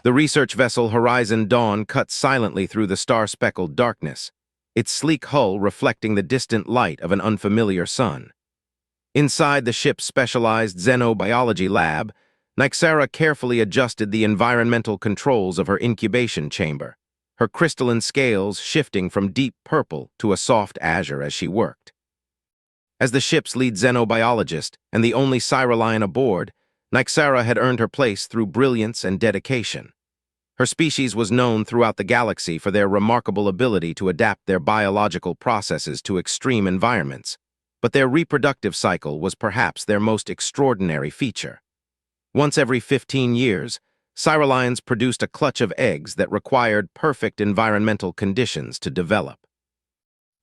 The research vessel Horizon Dawn cut silently through the star-speckled darkness, its sleek hull reflecting the distant light of an unfamiliar sun. Inside the ship's specialized xenobiology lab, Nyxara carefully adjusted the environmental controls of her incubation chamber, her crystalline scales shifting from deep purple to a soft azure as she worked. As the ship's lead xenobiologist and the only Cyrilian aboard, Nyxara had earned her place through brilliance and dedication. Her species was known throughout the galaxy for their remarkable ability to adapt their biological processes to extreme environments, but their reproductive cycle was perhaps their most extraordinary feature. Once every 15 years, Cyrilians produced a clutch of eggs that required perfect environmental conditions to develop.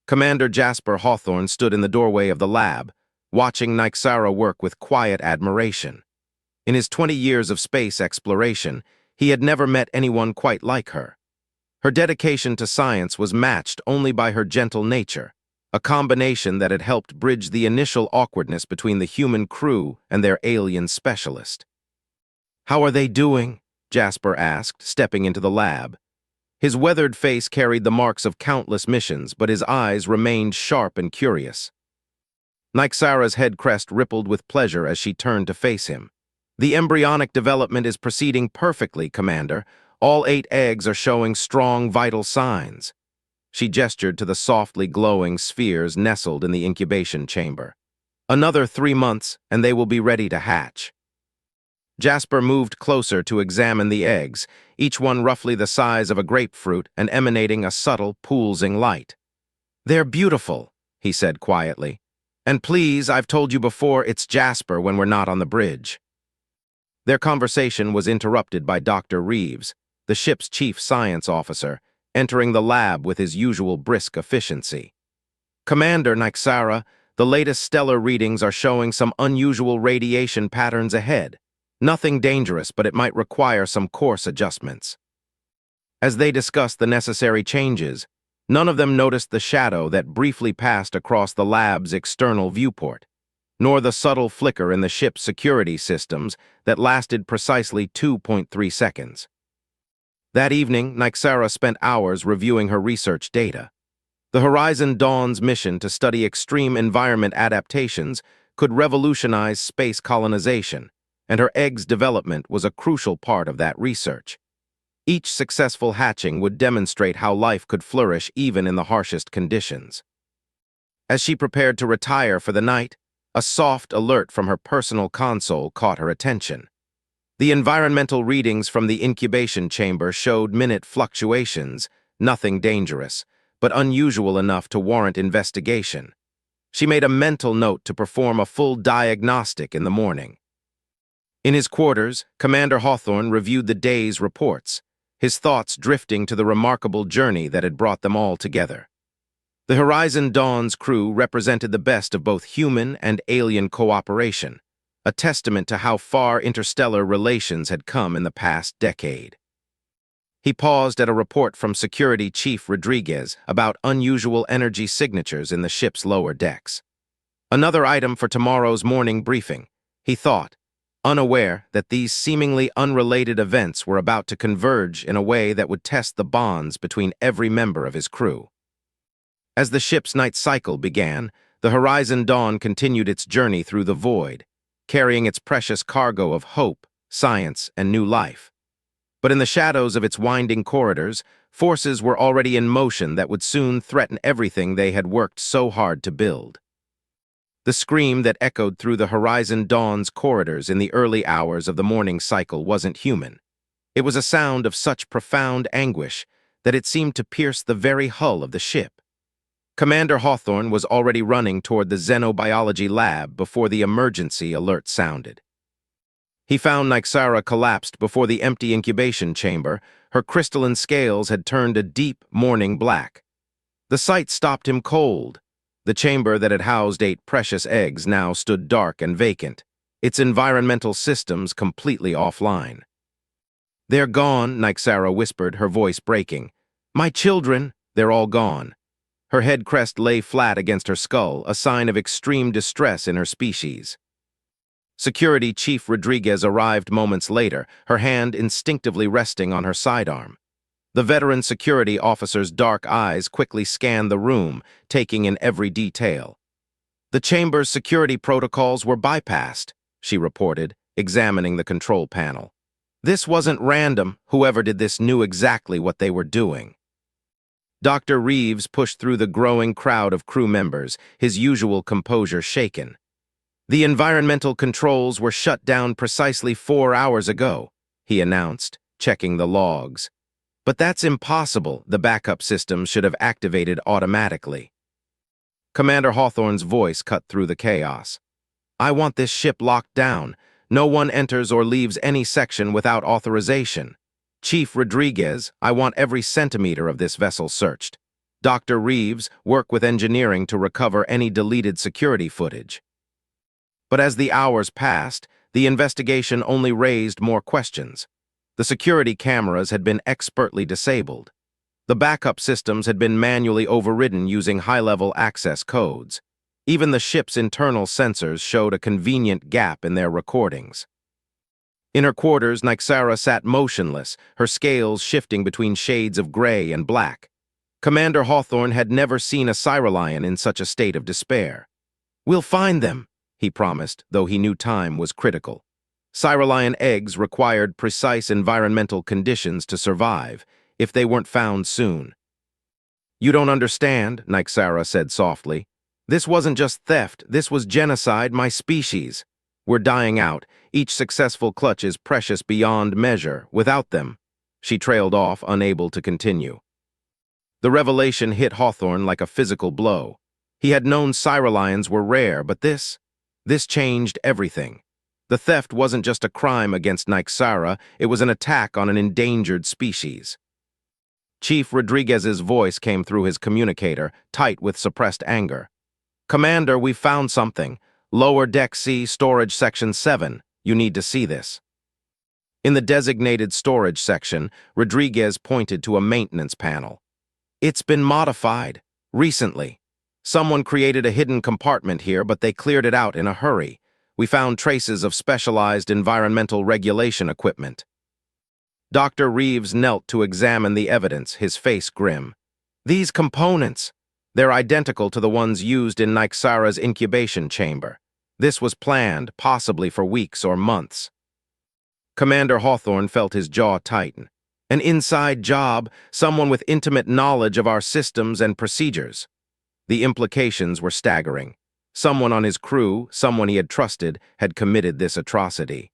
Commander Jasper Hawthorne stood in the doorway of the lab, watching Nyxara work with quiet admiration. In his 20 years of space exploration, he had never met anyone quite like her. Her dedication to science was matched only by her gentle nature, a combination that had helped bridge the initial awkwardness between the human crew and their alien specialist. "How are they doing?" Jasper asked, stepping into the lab. His weathered face carried the marks of countless missions, but his eyes remained sharp and curious. Nyxara's head crest rippled with pleasure as she turned to face him. "The embryonic development is proceeding perfectly, Commander. All 8 eggs are showing strong, vital signs." She gestured to the softly glowing spheres nestled in the incubation chamber. "Another 3 months, and they will be ready to hatch." Jasper moved closer to examine the eggs, each one roughly the size of a grapefruit and emanating a subtle, pulsing light. "They're beautiful," he said quietly. "And please, I've told you before, it's Jasper when we're not on the bridge." Their conversation was interrupted by Dr. Reeves, the ship's chief science officer, entering the lab with his usual brisk efficiency. "Commander Nyxara, the latest stellar readings are showing some unusual radiation patterns ahead. Nothing dangerous, but it might require some course adjustments." As they discussed the necessary changes, none of them noticed the shadow that briefly passed across the lab's external viewport, nor the subtle flicker in the ship's security systems that lasted precisely 2.3 seconds. That evening, Nyxara spent hours reviewing her research data. The Horizon Dawn's mission to study extreme environment adaptations could revolutionize space colonization, and her egg's development was a crucial part of that research. Each successful hatching would demonstrate how life could flourish even in the harshest conditions. As she prepared to retire for the night, a soft alert from her personal console caught her attention. The environmental readings from the incubation chamber showed minute fluctuations, nothing dangerous, but unusual enough to warrant investigation. She made a mental note to perform a full diagnostic in the morning. In his quarters, Commander Hawthorne reviewed the day's reports, his thoughts drifting to the remarkable journey that had brought them all together. The Horizon Dawn's crew represented the best of both human and alien cooperation, a testament to how far interstellar relations had come in the past decade. He paused at a report from Security Chief Rodriguez about unusual energy signatures in the ship's lower decks. Another item for tomorrow's morning briefing, he thought, unaware that these seemingly unrelated events were about to converge in a way that would test the bonds between every member of his crew. As the ship's night cycle began, the Horizon Dawn continued its journey through the void, carrying its precious cargo of hope, science, and new life. But in the shadows of its winding corridors, forces were already in motion that would soon threaten everything they had worked so hard to build. The scream that echoed through the Horizon Dawn's corridors in the early hours of the morning cycle wasn't human. It was a sound of such profound anguish that it seemed to pierce the very hull of the ship. Commander Hawthorne was already running toward the xenobiology lab before the emergency alert sounded. He found Nyxara collapsed before the empty incubation chamber. Her crystalline scales had turned a deep morning black. The sight stopped him cold. The chamber that had housed 8 precious eggs now stood dark and vacant, its environmental systems completely offline. "They're gone," Nyxara whispered, her voice breaking. "My children, they're all gone." Her head crest lay flat against her skull, a sign of extreme distress in her species. Security Chief Rodriguez arrived moments later, her hand instinctively resting on her sidearm. The veteran security officer's dark eyes quickly scanned the room, taking in every detail. The chamber's security protocols were bypassed, she reported, examining the control panel. This wasn't random. Whoever did this knew exactly what they were doing. Dr. Reeves pushed through the growing crowd of crew members, his usual composure shaken. The environmental controls were shut down precisely 4 hours ago, he announced, checking the logs. But that's impossible. The backup systems should have activated automatically. Commander Hawthorne's voice cut through the chaos. I want this ship locked down. No one enters or leaves any section without authorization. Chief Rodriguez, I want every centimeter of this vessel searched. Dr. Reeves, work with engineering to recover any deleted security footage. But as the hours passed, the investigation only raised more questions. The security cameras had been expertly disabled. The backup systems had been manually overridden using high-level access codes. Even the ship's internal sensors showed a convenient gap in their recordings. In her quarters, Nyxara sat motionless, her scales shifting between shades of gray and black. Commander Hawthorne had never seen a Cyrilian in such a state of despair. We'll find them, he promised, though he knew time was critical. Cyrilian eggs required precise environmental conditions to survive, if they weren't found soon. You don't understand, Nyxara said softly. This wasn't just theft, this was genocide, my species. We're dying out. Each successful clutch is precious beyond measure. Without them, she trailed off, unable to continue. The revelation hit Hawthorne like a physical blow. He had known Cyrilians were rare, but this changed everything. The theft wasn't just a crime against Nyxara, it was an attack on an endangered species. Chief Rodriguez's voice came through his communicator, tight with suppressed anger. Commander, we found something. Lower Deck C, Storage Section 7. You need to see this. In the designated storage section, Rodriguez pointed to a maintenance panel. It's been modified. Recently. Someone created a hidden compartment here, but they cleared it out in a hurry. We found traces of specialized environmental regulation equipment. Dr. Reeves knelt to examine the evidence, his face grim. These components, they're identical to the ones used in Nyxara's incubation chamber. This was planned, possibly for weeks or months. Commander Hawthorne felt his jaw tighten. An inside job, someone with intimate knowledge of our systems and procedures. The implications were staggering. Someone on his crew, someone he had trusted, had committed this atrocity.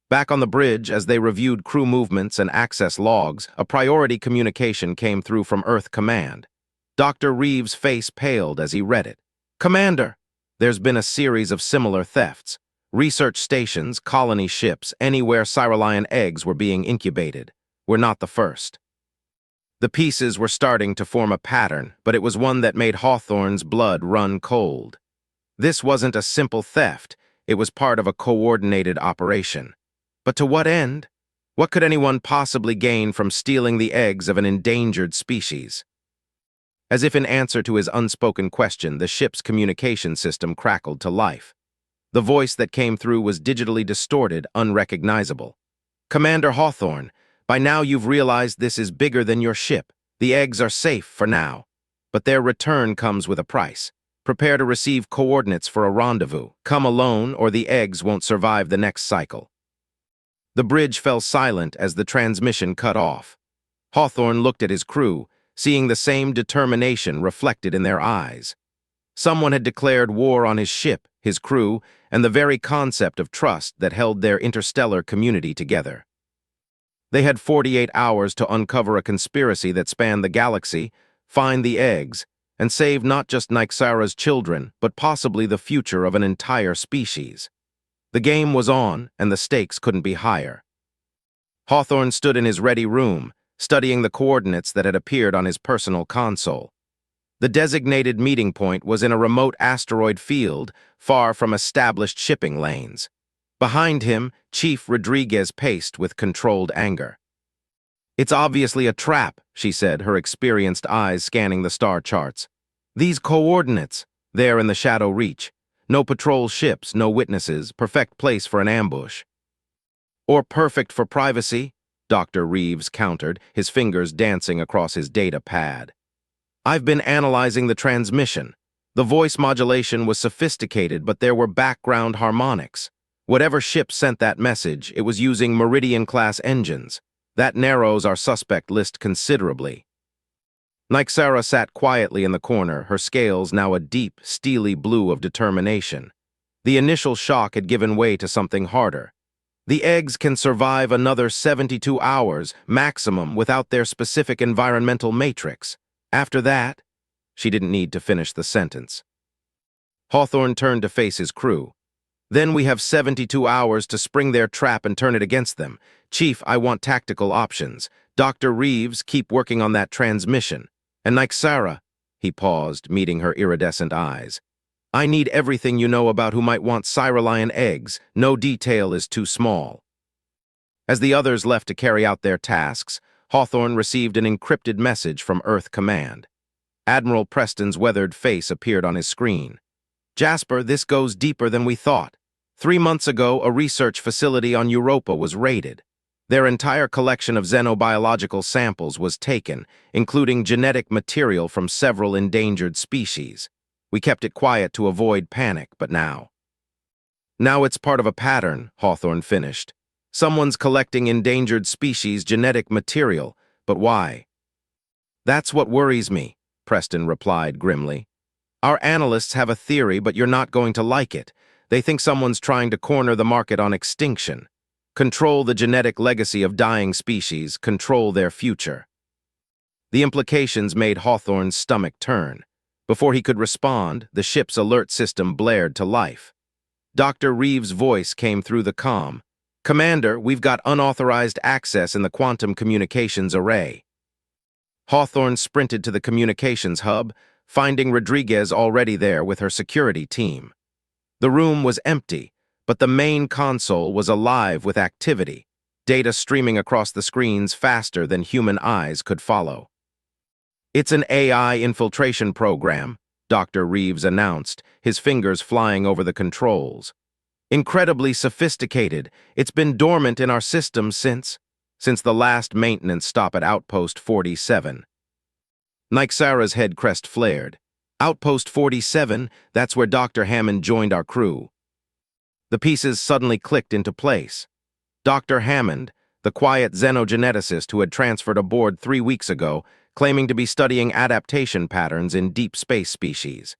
Back on the bridge, as they reviewed crew movements and access logs, a priority communication came through from Earth Command. Dr. Reeves' face paled as he read it. Commander, there's been a series of similar thefts. Research stations, colony ships, anywhere Cyrilian eggs were being incubated. We're not the first. The pieces were starting to form a pattern, but it was one that made Hawthorne's blood run cold. This wasn't a simple theft. It was part of a coordinated operation. But to what end? What could anyone possibly gain from stealing the eggs of an endangered species? As if in answer to his unspoken question, the ship's communication system crackled to life. The voice that came through was digitally distorted, unrecognizable. Commander Hawthorne, by now you've realized this is bigger than your ship. The eggs are safe for now. But their return comes with a price. Prepare to receive coordinates for a rendezvous. Come alone, or the eggs won't survive the next cycle. The bridge fell silent as the transmission cut off. Hawthorne looked at his crew, seeing the same determination reflected in their eyes. Someone had declared war on his ship, his crew, and the very concept of trust that held their interstellar community together. They had 48 hours to uncover a conspiracy that spanned the galaxy, find the eggs, and save not just Nyxara's children, but possibly the future of an entire species. The game was on, and the stakes couldn't be higher. Hawthorne stood in his ready room, studying the coordinates that had appeared on his personal console. The designated meeting point was in a remote asteroid field, far from established shipping lanes. Behind him, Chief Rodriguez paced with controlled anger. It's obviously a trap, she said, her experienced eyes scanning the star charts. These coordinates, there in the shadow reach. No patrol ships, no witnesses, perfect place for an ambush. Or perfect for privacy, Dr. Reeves countered, his fingers dancing across his data pad. I've been analyzing the transmission. The voice modulation was sophisticated, but there were background harmonics. Whatever ship sent that message, it was using Meridian-class engines. That narrows our suspect list considerably. Nyxara sat quietly in the corner, her scales now a deep, steely blue of determination. The initial shock had given way to something harder. The eggs can survive another 72 hours, maximum, without their specific environmental matrix. After that, she didn't need to finish the sentence. Hawthorne turned to face his crew. Then we have 72 hours to spring their trap and turn it against them. Chief, I want tactical options. Dr. Reeves, keep working on that transmission. And Nyxara, he paused, meeting her iridescent eyes. I need everything you know about who might want Cyrilian eggs. No detail is too small. As the others left to carry out their tasks, Hawthorne received an encrypted message from Earth Command. Admiral Preston's weathered face appeared on his screen. Jasper, this goes deeper than we thought. 3 months ago, a research facility on Europa was raided. Their entire collection of xenobiological samples was taken, including genetic material from several endangered species. We kept it quiet to avoid panic, but now it's part of a pattern, Hawthorne finished. Someone's collecting endangered species genetic material, but why? That's what worries me, Preston replied grimly. Our analysts have a theory, but you're not going to like it. They think someone's trying to corner the market on extinction. Control the genetic legacy of dying species, control their future. The implications made Hawthorne's stomach turn. Before he could respond, the ship's alert system blared to life. Dr. Reeves' voice came through the comm. Commander, we've got unauthorized access in the quantum communications array. Hawthorne sprinted to the communications hub, finding Rodriguez already there with her security team. The room was empty, but the main console was alive with activity, data streaming across the screens faster than human eyes could follow. It's an AI infiltration program, Dr. Reeves announced, his fingers flying over the controls. Incredibly sophisticated, it's been dormant in our system since the last maintenance stop at Outpost 47. Nyxara's head crest flared. Outpost 47, that's where Dr. Hammond joined our crew. The pieces suddenly clicked into place. Dr. Hammond, the quiet xenogeneticist who had transferred aboard 3 weeks ago, claiming to be studying adaptation patterns in deep space species,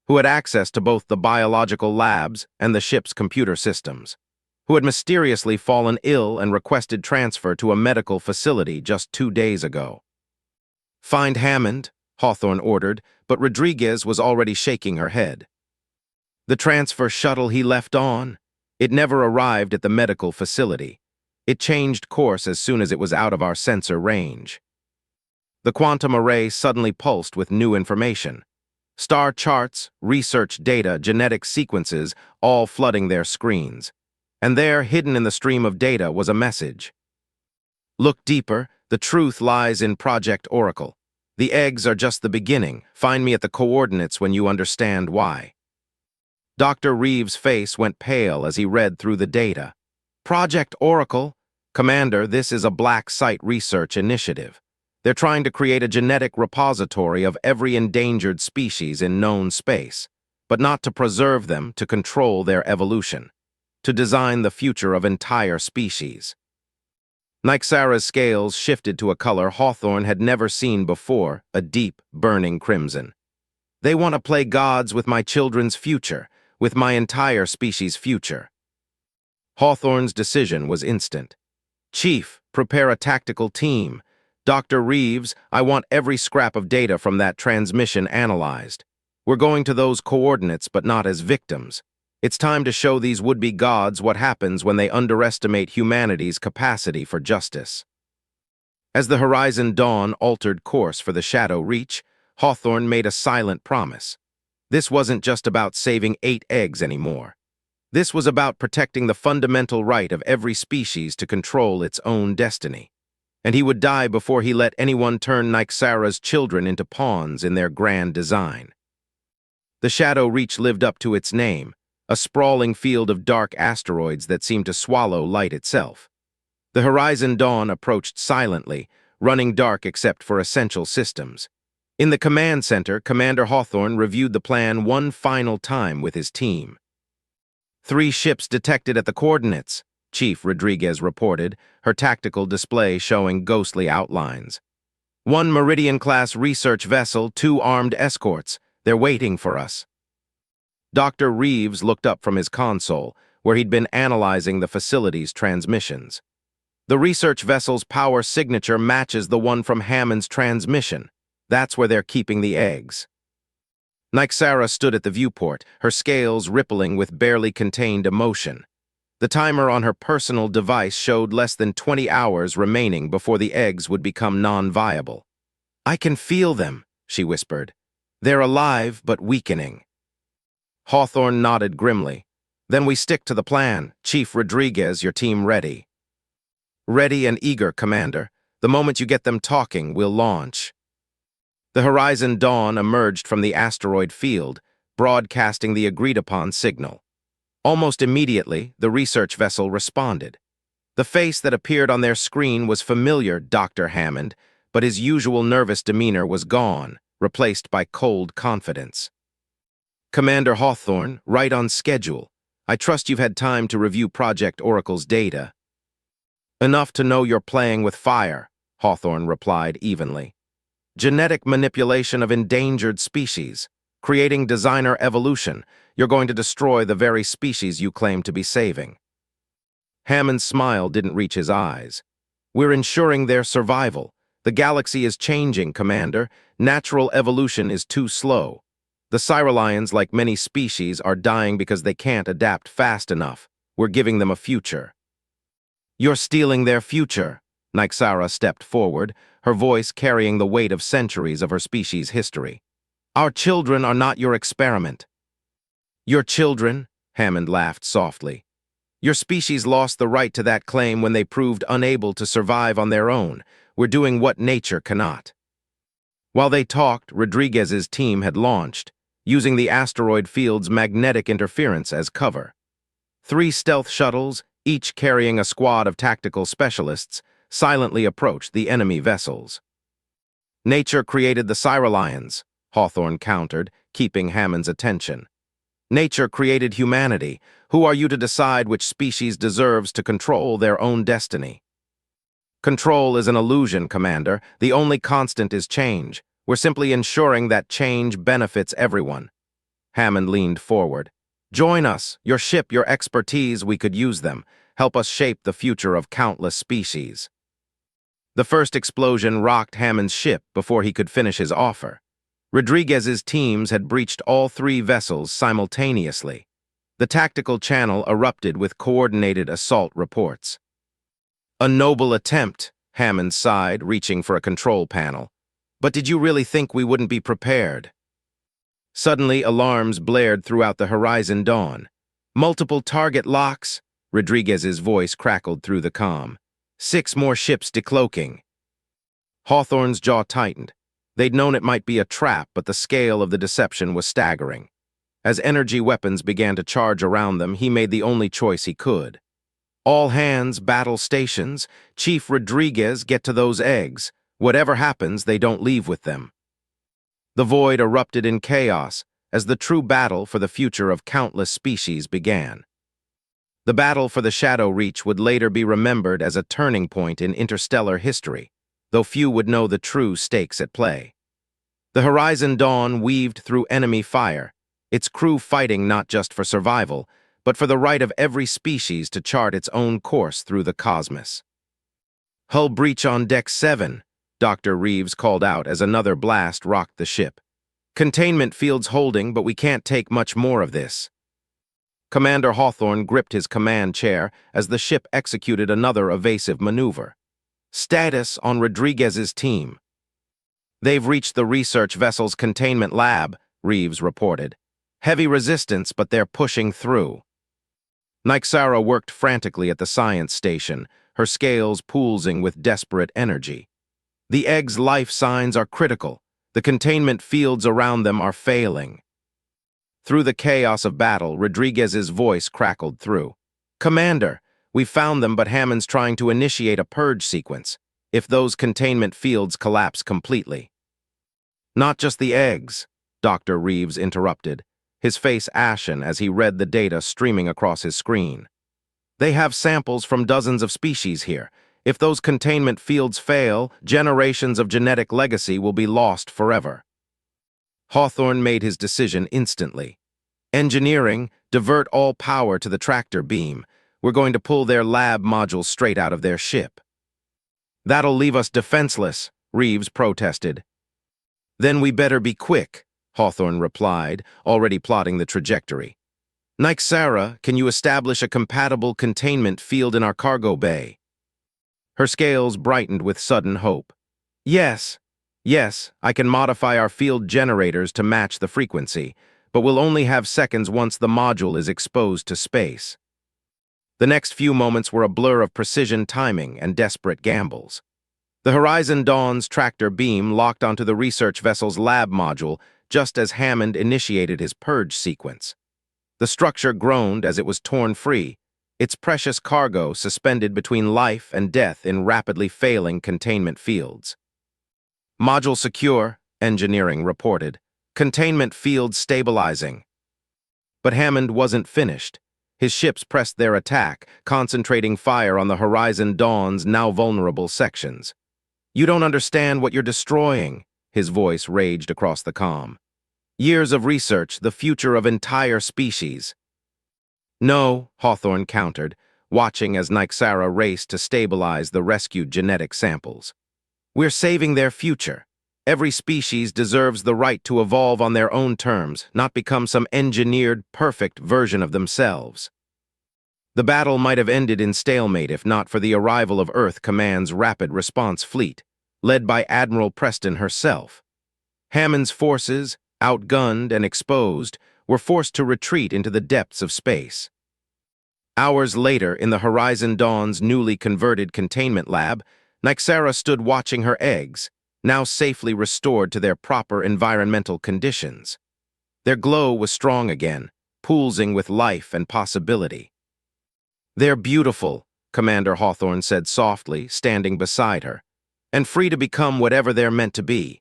who had access to both the biological labs and the ship's computer systems, who had mysteriously fallen ill and requested transfer to a medical facility just 2 days ago. Find Hammond, Hawthorne ordered, but Rodriguez was already shaking her head. The transfer shuttle he left on, it never arrived at the medical facility. It changed course as soon as it was out of our sensor range. The quantum array suddenly pulsed with new information. Star charts, research data, genetic sequences, all flooding their screens. And there, hidden in the stream of data, was a message. Look deeper, the truth lies in Project Oracle. The eggs are just the beginning. Find me at the coordinates when you understand why. Dr. Reeves' face went pale as he read through the data. Project Oracle? Commander, this is a black site research initiative. They're trying to create a genetic repository of every endangered species in known space, but not to preserve them, to control their evolution, to design the future of entire species. Nyxara's scales shifted to a color Hawthorne had never seen before, a deep, burning crimson. They want to play gods with my children's future, with my entire species' future. Hawthorne's decision was instant. Chief, prepare a tactical team. Dr. Reeves, I want every scrap of data from that transmission analyzed. We're going to those coordinates, but not as victims. It's time to show these would-be gods what happens when they underestimate humanity's capacity for justice. As the Horizon Dawn altered course for the Shadow Reach, Hawthorne made a silent promise. This wasn't just about saving 8 eggs anymore. This was about protecting the fundamental right of every species to control its own destiny. And he would die before he let anyone turn Nyxara's children into pawns in their grand design. The Shadow Reach lived up to its name, a sprawling field of dark asteroids that seemed to swallow light itself. The Horizon Dawn approached silently, running dark except for essential systems. In the command center, Commander Hawthorne reviewed the plan one final time with his team. 3 ships detected at the coordinates, Chief Rodriguez reported, her tactical display showing ghostly outlines. 1 Meridian-class research vessel, 2 armed escorts. They're waiting for us. Dr. Reeves looked up from his console, where he'd been analyzing the facility's transmissions. The research vessel's power signature matches the one from Hammond's transmission. That's where they're keeping the eggs. Nyxara stood at the viewport, her scales rippling with barely contained emotion. The timer on her personal device showed less than 20 hours remaining before the eggs would become non-viable. "I can feel them," she whispered. "They're alive, but weakening." Hawthorne nodded grimly. "Then we stick to the plan. Chief Rodriguez, your team ready?" "Ready and eager, Commander. The moment you get them talking, we'll launch." The Horizon Dawn emerged from the asteroid field, broadcasting the agreed-upon signal. Almost immediately, the research vessel responded. The face that appeared on their screen was familiar, Dr. Hammond, but his usual nervous demeanor was gone, replaced by cold confidence. "Commander Hawthorne, right on schedule. I trust you've had time to review Project Oracle's data." "Enough to know you're playing with fire," Hawthorne replied evenly. "Genetic manipulation of endangered species. Creating designer evolution. You're going to destroy the very species you claim to be saving." Hammond's smile didn't reach his eyes. "We're ensuring their survival. The galaxy is changing, Commander. Natural evolution is too slow. The Cyralians, like many species, are dying because they can't adapt fast enough. We're giving them a future." "You're stealing their future." Nyxara stepped forward, her voice carrying the weight of centuries of her species' history. "Our children are not your experiment." "Your children?" Hammond laughed softly. "Your species lost the right to that claim when they proved unable to survive on their own. We're doing what nature cannot." While they talked, Rodriguez's team had launched, using the asteroid field's magnetic interference as cover. 3 stealth shuttles, each carrying a squad of tactical specialists, silently approached the enemy vessels. "Nature created the Cyralians," Hawthorne countered, keeping Hammond's attention. "Nature created humanity. Who are you to decide which species deserves to control their own destiny?" "Control is an illusion, Commander. The only constant is change. We're simply ensuring that change benefits everyone." Hammond leaned forward. "Join us. Your ship, your expertise, we could use them. Help us shape the future of countless species." The first explosion rocked Hammond's ship before he could finish his offer. Rodriguez's teams had breached all 3 vessels simultaneously. The tactical channel erupted with coordinated assault reports. "A noble attempt," Hammond sighed, reaching for a control panel. "But did you really think we wouldn't be prepared?" Suddenly, alarms blared throughout the Horizon Dawn. "Multiple target locks," Rodriguez's voice crackled through the comm. 6 more ships decloaking." Hawthorne's jaw tightened. They'd known it might be a trap, but the scale of the deception was staggering. As energy weapons began to charge around them, he made the only choice he could. "All hands, battle stations. Chief Rodriguez, get to those eggs. Whatever happens, they don't leave with them." The void erupted in chaos as the true battle for the future of countless species began. The battle for the Shadow Reach would later be remembered as a turning point in interstellar history, though few would know the true stakes at play. The Horizon Dawn weaved through enemy fire, its crew fighting not just for survival, but for the right of every species to chart its own course through the cosmos. "Hull breach on Deck 7, Dr. Reeves called out as another blast rocked the ship. "Containment fields holding, but we can't take much more of this." Commander Hawthorne gripped his command chair as the ship executed another evasive maneuver. "Status on Rodriguez's team." "They've reached the research vessel's containment lab," Reeves reported. "Heavy resistance, but they're pushing through." Nyxara worked frantically at the science station, her scales pulsing with desperate energy. "The egg's life signs are critical. The containment fields around them are failing." Through the chaos of battle, Rodriguez's voice crackled through. "Commander, we found them, but Hammond's trying to initiate a purge sequence, if those containment fields collapse completely." "Not just the eggs," Dr. Reeves interrupted, his face ashen as he read the data streaming across his screen. "They have samples from dozens of species here. If those containment fields fail, generations of genetic legacy will be lost forever." Hawthorne made his decision instantly. "Engineering, divert all power to the tractor beam. We're going to pull their lab modules straight out of their ship." "That'll leave us defenseless," Reeves protested. "Then we better be quick," Hawthorne replied, already plotting the trajectory. "Nyxara, can you establish a compatible containment field in our cargo bay?" Her scales brightened with sudden hope. Yes, I can modify our field generators to match the frequency, but we'll only have seconds once the module is exposed to space." The next few moments were a blur of precision timing and desperate gambles. The Horizon Dawn's tractor beam locked onto the research vessel's lab module just as Hammond initiated his purge sequence. The structure groaned as it was torn free, its precious cargo suspended between life and death in rapidly failing containment fields. "Module secure," engineering reported. "Containment field stabilizing." But Hammond wasn't finished. His ships pressed their attack, concentrating fire on the Horizon Dawn's now vulnerable sections. "You don't understand what you're destroying," his voice raged across the comm. "Years of research, the future of entire species." "No," Hawthorne countered, watching as Nyxara raced to stabilize the rescued genetic samples. "We're saving their future. Every species deserves the right to evolve on their own terms, not become some engineered, perfect version of themselves." The battle might have ended in stalemate if not for the arrival of Earth Command's Rapid Response Fleet, led by Admiral Preston herself. Hammond's forces, outgunned and exposed, were forced to retreat into the depths of space. Hours later, in the Horizon Dawn's newly converted containment lab, Nyxara stood watching her eggs, now safely restored to their proper environmental conditions. Their glow was strong again, pulsing with life and possibility. "They're beautiful," Commander Hawthorne said softly, standing beside her, "and free to become whatever they're meant to be."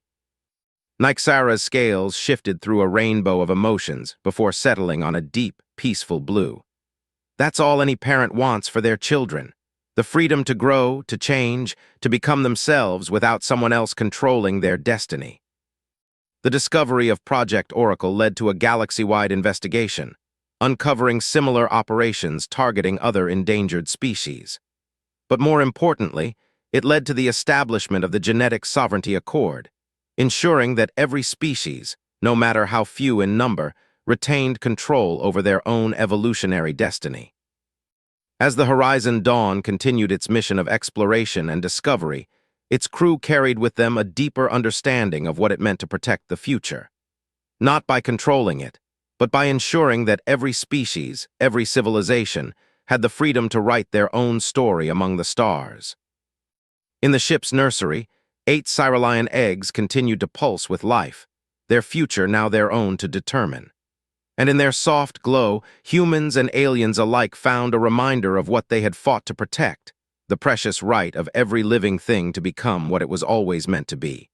Nyxara's scales shifted through a rainbow of emotions before settling on a deep, peaceful blue. That's all any parent wants for their children. The freedom to grow, to change, to become themselves without someone else controlling their destiny. The discovery of Project Oracle led to a galaxy-wide investigation, uncovering similar operations targeting other endangered species. But more importantly, it led to the establishment of the Genetic Sovereignty Accord, ensuring that every species, no matter how few in number, retained control over their own evolutionary destiny. As the Horizon Dawn continued its mission of exploration and discovery, its crew carried with them a deeper understanding of what it meant to protect the future. Not by controlling it, but by ensuring that every species, every civilization, had the freedom to write their own story among the stars. In the ship's nursery, 8 Cyrilian eggs continued to pulse with life, their future now their own to determine. And in their soft glow, humans and aliens alike found a reminder of what they had fought to protect, the precious right of every living thing to become what it was always meant to be.